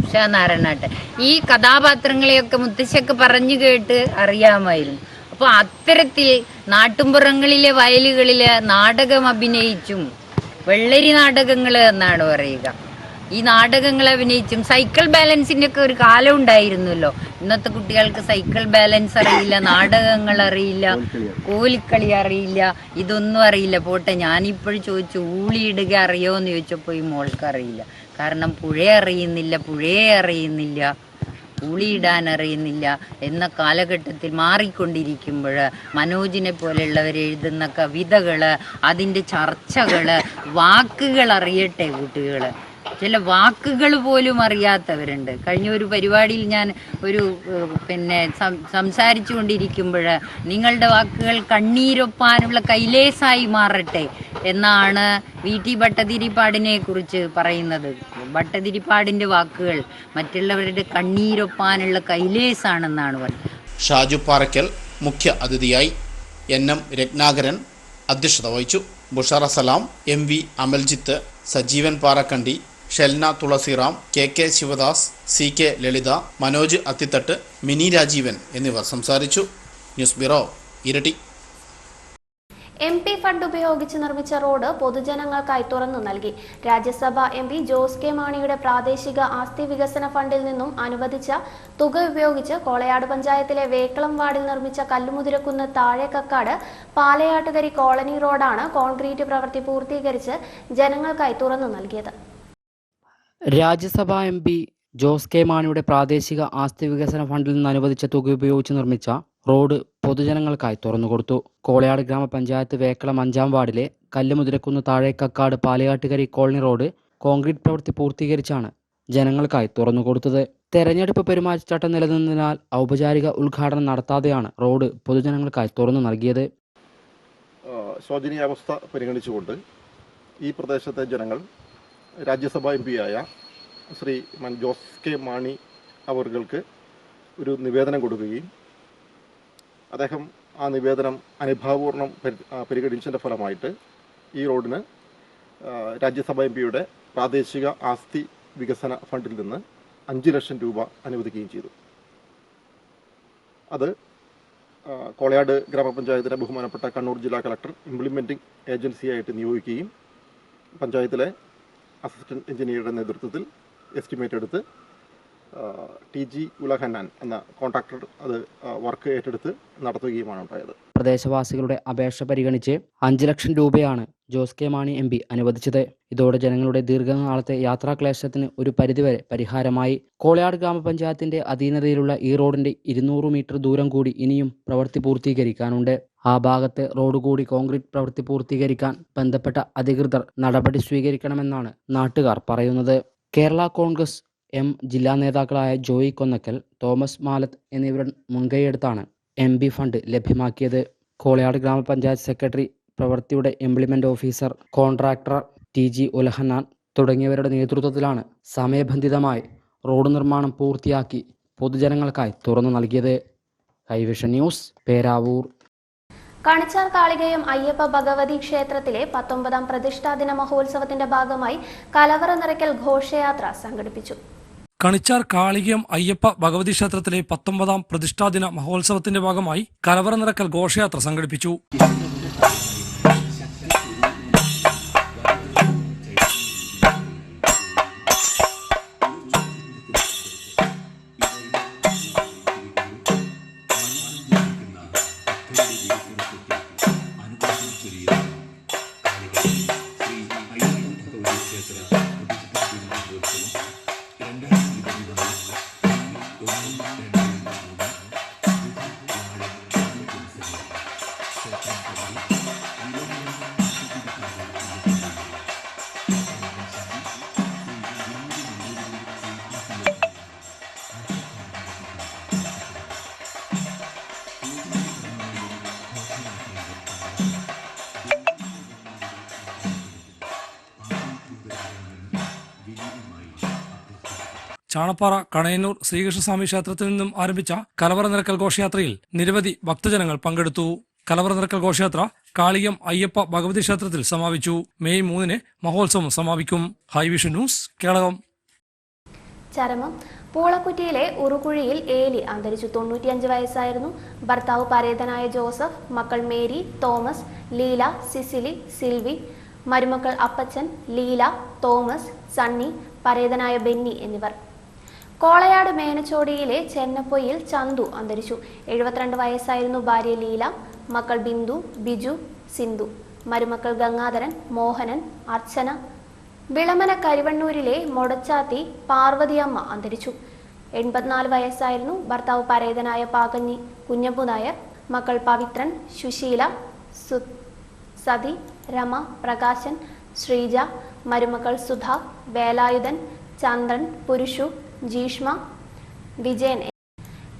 ഉഷാനാരായണാട്ട് ഈ കഥാപാത്രങ്ങളെയൊക്കെ മുത്തശ്ശിയൊക്കെ പറഞ്ഞു കേട്ട് അറിയാമായിരുന്നു. അപ്പോൾ അത്തരത്തിൽ നാട്ടുംപുറങ്ങളിലെ വയലുകളില് നാടകം അഭിനയിച്ചും, വെള്ളരി നാടകങ്ങൾ എന്നാണ് പറയുക, ഈ നാടകങ്ങൾ അഭിനയിച്ചും സൈക്കിൾ ബാലൻസിന്റെ ഒക്കെ ഒരു കാലം ഉണ്ടായിരുന്നല്ലോ. ഇന്നത്തെ കുട്ടികൾക്ക് സൈക്കിൾ ബാലൻസ് അറിയില്ല, നാടകങ്ങൾ അറിയില്ല, കോലിക്കളി അറിയില്ല, ഇതൊന്നും അറിയില്ല. പോട്ടെ, ഞാനിപ്പോഴും ചോദിച്ചു ഊളിയിടുക അറിയോന്ന് ചോദിച്ചപ്പോൾ ഈ മോൾക്ക് അറിയില്ല. കാരണം പുഴയെ അറിയുന്നില്ല, ഊളിയിടാൻ അറിയുന്നില്ല എന്ന കാലഘട്ടത്തിൽ മാറിക്കൊണ്ടിരിക്കുമ്പോൾ മനോജിനെ പോലെയുള്ളവർ എഴുതുന്ന കവിതകള്, അതിൻ്റെ ചർച്ചകള്, വാക്കുകൾ അറിയട്ടെ കുട്ടികൾ. ചില വാക്കുകൾ പോലും അറിയാത്തവരുണ്ട്. കഴിഞ്ഞ ഒരു പരിപാടിയിൽ ഞാൻ സംസാരിച്ചു കൊണ്ടിരിക്കുമ്പോൾ നിങ്ങളുടെ വാക്കുകൾ കണ്ണീരൊപ്പാനുള്ള കൈലേസായി മാറട്ടെ എന്നാണ് VT ഭട്ടതിരിപ്പാടിനെ കുറിച്ച് പറയുന്നത്. ഭട്ടതിരിപ്പാടിൻ്റെ വാക്കുകൾ മറ്റുള്ളവരുടെ കണ്ണീരൊപ്പാനുള്ള കൈലേസാണെന്നാണ് പറയുന്നത്. ഷാജു പാറയ്ക്കൽ മുഖ്യ അതിഥിയായി. NM രത്നാകരൻ അധ്യക്ഷത വഹിച്ചു. Bushara Salam, MV Amaljith, Sajeevan Parakkandi, Shelna Thulasiram, KK Sivadas, CK Lalitha, Manoj Athithattu, Mini Rajeevan എന്നിവർ സംസാരിച്ചു. News bureau, Iritty. MP fund ഉപയോഗിച്ച് നിർമ്മിച്ച റോഡ് പൊതുജനങ്ങൾക്കായി തുറന്നു നൽകി. രാജ്യസഭാ MP ജോസ് കെ മാണിയുടെ പ്രാദേശിക ആസ്തി വികസന ഫണ്ടിൽ നിന്നും അനുവദിച്ച തുക ഉപയോഗിച്ച് കോളയാട് പഞ്ചായത്തിലെ വേക്കളം വാർഡിൽ നിർമ്മിച്ച കല്ലുമുതിരക്കുന്ന് താഴേക്കക്കാട് പാലയാട്ടുകരി കോളനി റോഡാണ് കോൺക്രീറ്റ് പ്രവൃത്തി പൂർത്തീകരിച്ച് ജനങ്ങൾക്കായി തുറന്നു നൽകിയത്. രാജ്യസഭാ MP ജോസ് കെ മാണിയുടെ പ്രാദേശിക ആസ്തി വികസന ഫണ്ടിൽ നിന്ന് അനുവദിച്ച തുക ഉപയോഗിച്ച് നിർമ്മിച്ച റോഡ് പൊതുജനങ്ങൾക്കായി തുറന്നുകൊടുത്തു. കോളയാട് ഗ്രാമപഞ്ചായത്ത് വേക്കളം 5-ാം വാർഡിലെ കല്ലുമുതിരക്കുന്ന് താഴേക്കക്കാട് പാലയാട്ടുകരി കോളനി റോഡ് കോൺക്രീറ്റ് പ്രവൃത്തി പൂർത്തീകരിച്ചാണ് ജനങ്ങൾക്കായി തുറന്നുകൊടുത്തത്. തെരഞ്ഞെടുപ്പ് പെരുമാറ്റച്ചട്ടം നിലനിന്നതിനാൽ ഔപചാരിക ഉദ്ഘാടനം നടത്താതെയാണ് റോഡ് പൊതുജനങ്ങൾക്കായി തുറന്നു നൽകിയത്. ശോചനീയാവസ്ഥ പരിഗണിച്ചുകൊണ്ട് ഈ പ്രദേശത്തെ ജനങ്ങൾ രാജ്യസഭാ MP-യായ ശ്രീ ജോസ് കെ മാണി അവർക്ക് ഒരു നിവേദനം കൊടുക്കുകയും അദ്ദേഹം ആ നിവേദനം അനുഭാവപൂർണ്ണം പരിഗണിച്ചതിൻ്റെ ഫലമായിട്ട് ഈ റോഡിന് രാജ്യസഭാ MP-യുടെ പ്രാദേശിക ആസ്തി വികസന ഫണ്ടിൽ നിന്ന് 5 ലക്ഷം രൂപ അനുവദിക്കുകയും ചെയ്തു. അത് കോളയാട് ഗ്രാമപഞ്ചായത്തിലെ ബഹുമാനപ്പെട്ട കണ്ണൂർ ജില്ലാ കളക്ടർ ഇംപ്ലിമെൻറ്റിംഗ് ഏജൻസിയായിട്ട് നിയോഗിക്കുകയും പഞ്ചായത്തിലെ അസിസ്റ്റന്റ് എഞ്ചിനീയറുടെ നേതൃത്വത്തിൽ എസ്റ്റിമേറ്റ് എടുത്ത് TG ഉലഹന്നാൻ എന്ന കോൺട്രാക്ടർ അത് വർക്ക് ഏറ്റെടുത്ത് നടത്തുകയുമാണ് ഉണ്ടായത്. പ്രദേശവാസികളുടെ അപേക്ഷ പരിഗണിച്ച് 5 ലക്ഷം രൂപയാണ് ജോസ് കെ മാണി MP അനുവദിച്ചത്. ഇതോടെ ജനങ്ങളുടെ ദീർഘകാലത്തെ യാത്രാക്ലേശത്തിന് ഒരു പരിധിവരെ പരിഹാരമായി. കോളയാട് ഗ്രാമപഞ്ചായത്തിന്റെ അധീനതയിലുള്ള ഈ റോഡിന്റെ 200 മീറ്റർ ദൂരം കൂടി ഇനിയും പ്രവൃത്തി പൂർത്തീകരിക്കാനുണ്ട്. ആ ഭാഗത്ത് റോഡ് കൂടി കോൺക്രീറ്റ് പ്രവൃത്തി പൂർത്തീകരിക്കാൻ ബന്ധപ്പെട്ട അധികൃതർ നടപടി സ്വീകരിക്കണമെന്നാണ് നാട്ടുകാർ പറയുന്നത്. കേരള കോൺഗ്രസ് M ജില്ലാ നേതാക്കളായ ജോയി കൊന്നക്കൽ, തോമസ് മാലത്ത് എന്നിവർ മുൻകൈയെടുത്താണ് MP ഫണ്ട് ലഭ്യമാക്കിയത്. കോളയാട് ഗ്രാമപഞ്ചായത്ത് സെക്രട്ടറി, പ്രവൃത്തിയുടെ implement officer, contractor TG Ulahannan തുടങ്ങിയവരുടെ നേതൃത്വത്തിലാണ് സമയബന്ധിതമായി റോഡ് നിർമ്മാണം പൂർത്തിയാക്കി പൊതുജനങ്ങൾക്കായി തുറന്നു നൽകിയത്. ഹൈവിഷൻ ന്യൂസ്, പേരാവൂർ. കണിച്ചാർ കാളികയം അയ്യപ്പ ഭഗവതി ക്ഷേത്രത്തിലെ 19ാം പ്രതിഷ്ഠാദിന മഹോത്സവത്തിന്റെ ഭാഗമായി കലവറ നിറയ്ക്കൽ ഘോഷയാത്ര സംഘടിപ്പിച്ചു. കണിച്ചാർ കാളികയം അയ്യപ്പ ഭഗവതി ക്ഷേത്രത്തിലെ 19ാം പ്രതിഷ്ഠാദിന മഹോത്സവത്തിന്റെ ഭാഗമായി കലവറ നിറയ്ക്കൽ ഘോഷയാത്ര സംഘടിപ്പിച്ചു. ചാണപ്പാറ കണയന്നൂർ ശ്രീകൃഷ്ണസ്വാമി ക്ഷേത്രത്തിൽ നിന്നും ആരംഭിച്ച കലവറ നിറയ്ക്കൽ ഘോഷയാത്രയിൽ നിരവധി ഭക്തജനങ്ങൾ പങ്കെടുത്തു. കലവറ നിറയ്ക്കൽ ഘോഷയാത്ര കാളിയം അയ്യപ്പ ഭഗവതി ക്ഷേത്രത്തിൽ സമാപിച്ചു. മെയ് 3 മഹോത്സവം സമാപിക്കും. ഹൈവിഷൻ ന്യൂസ്, കേളകം. ചരമം. പൂളക്കുറ്റിയിലെ ഉറുകുഴിയിൽ ഏലി അന്തരിച്ചു. 95 വയസ്സായിരുന്നു. ഭർത്താവ് പരേതനായ ജോസഫ്, മക്കൾ മേരി, തോമസ്, ലീല, സിസിലി, സിൽവി, മരുമക്കൾ അപ്പച്ചൻ, ലീല, തോമസ്, സണ്ണി, പരേതനായ ബെന്നി എന്നിവർ. കോളയാട് മേനച്ചോടിയിലെ ചെന്നപ്പൊയിൽ ചന്തു അന്തരിച്ചു. 72 വയസ്സായിരുന്നു ഭാര്യ ലീല, മക്കൾ ബിന്ദു, ബിജു, സിന്ധു, മരുമക്കൾ ഗംഗാധരൻ, മോഹനൻ, അർച്ചന. വിളമന കരിവണ്ണൂരിലെ മൊടച്ചാത്തി പാർവതിയമ്മ അന്തരിച്ചു. 84 വയസ്സായിരുന്നു. ഭർത്താവ് പരേതനായ പാകഞ്ഞി കുഞ്ഞപ്പു നായർ, മക്കൾ പവിത്രൻ, സുശീല, സതി, രമ, പ്രകാശൻ, ശ്രീജ, മരുമക്കൾ സുധ, വേലായുധൻ, ചന്ദ്രൻ, പുരുഷു, ജീഷ്മ, വിജയൻ.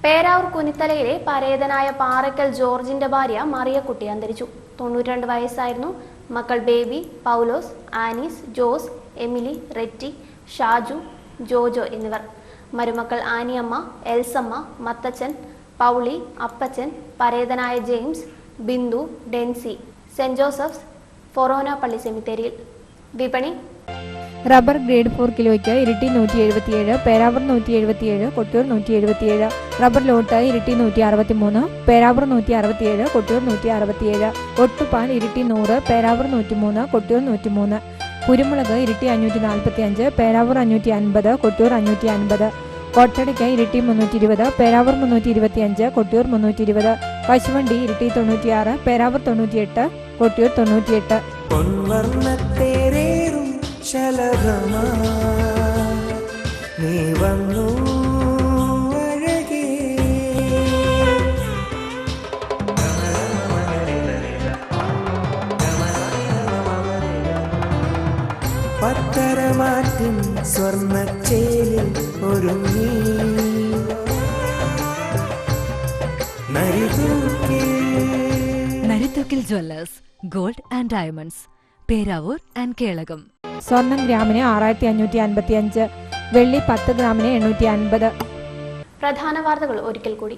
പേരാവൂർ കുനിത്തലയിലെ പരേതനായ പാറയ്ക്കൽ ജോർജിന്റെ ഭാര്യ മറിയക്കുട്ടി അന്തരിച്ചു. 92 വയസ്സായിരുന്നു. മക്കൾ ബേബി, പൗലോസ്, ആനീസ്, ജോസ്, എമിലി, റെറ്റി, ഷാജു, ജോജോ എന്നിവർ. മരുമക്കൾ ആനിയമ്മ, എൽസമ്മ, മത്തച്ചൻ, പൗളി, അപ്പച്ചൻ, പരേതനായ James, Bindu, Densy. Saint Joseph's ഫൊറോന പള്ളി സെമിത്തേരിയിൽ. വിപണി. റബ്ബർ ഗ്രേഡ് 4 കിലോയ്ക്ക് ഇരിട്ടി 177, പേരാവൂർ 177, കൊട്ടിയൂർ 177. റബ്ബർ ലോട്ട് ഇരിട്ടി 163, പേരാവൂർ 167, കൊട്ടിയൂർ 167. ഒട്ടുപാൽ ഇരിട്ടി 100, പേരാവൂർ 103, കൊട്ടിയൂർ 103. കുരുമുളക് ഇരിട്ടി 545, പേരാവൂർ 550, കൊട്ടിയൂർ 550. കൊട്ടടിക്ക് ഇരിട്ടി 320, പേരാവൂർ 325, കൊട്ടിയൂർ 320. കശുവണ്ടി ഇരിട്ടി 96, പേരാവൂർ 98, കൊട്ടിയൂർ 98. നീ വന്നു അഴകേ, പത്തരമാറ്റിൻ സ്വർണ്ണച്ചേലിൽ ഒരുങ്ങി Narithookil Jewellers, gold and diamonds, Peravoor and Kelakam. സ്വർണം ഗ്രാമിന് 6555, വെള്ളി 10 ഗ്രാമിന് 850. പ്രധാന വാർത്തകൾ ഒരിക്കൽ കൂടി.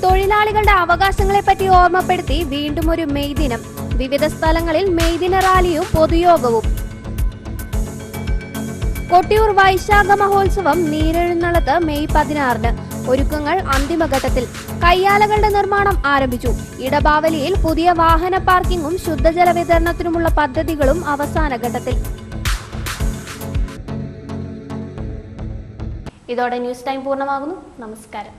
തൊഴിലാളികളുടെ അവകാശങ്ങളെപ്പറ്റി ഓർമ്മപ്പെടുത്തി വീണ്ടും ഒരു മെയ് ദിനം. വിവിധ സ്ഥലങ്ങളിൽ മെയ് ദിന റാലിയും പൊതുയോഗവും. കൊട്ടിയൂർ വൈശാഖ മഹോത്സവം നീരെഴുന്നള്ളത്ത് മെയ് 16-ന്. ഒരുക്കങ്ങൾ അന്തിമഘട്ടത്തിൽ. കയ്യാലകളുടെ നിർമ്മാണം ആരംഭിച്ചു. ഇടബാവലിയിൽ പുതിയ വാഹന പാർക്കിംഗും ശുദ്ധജല വിതരണത്തിനുമുള്ള പദ്ധതികളും അവസാന ഘട്ടത്തിൽ. ഇതോടെ ന്യൂസ് ടൈം പൂർണ്ണമാകുന്നു. നമസ്കാരം.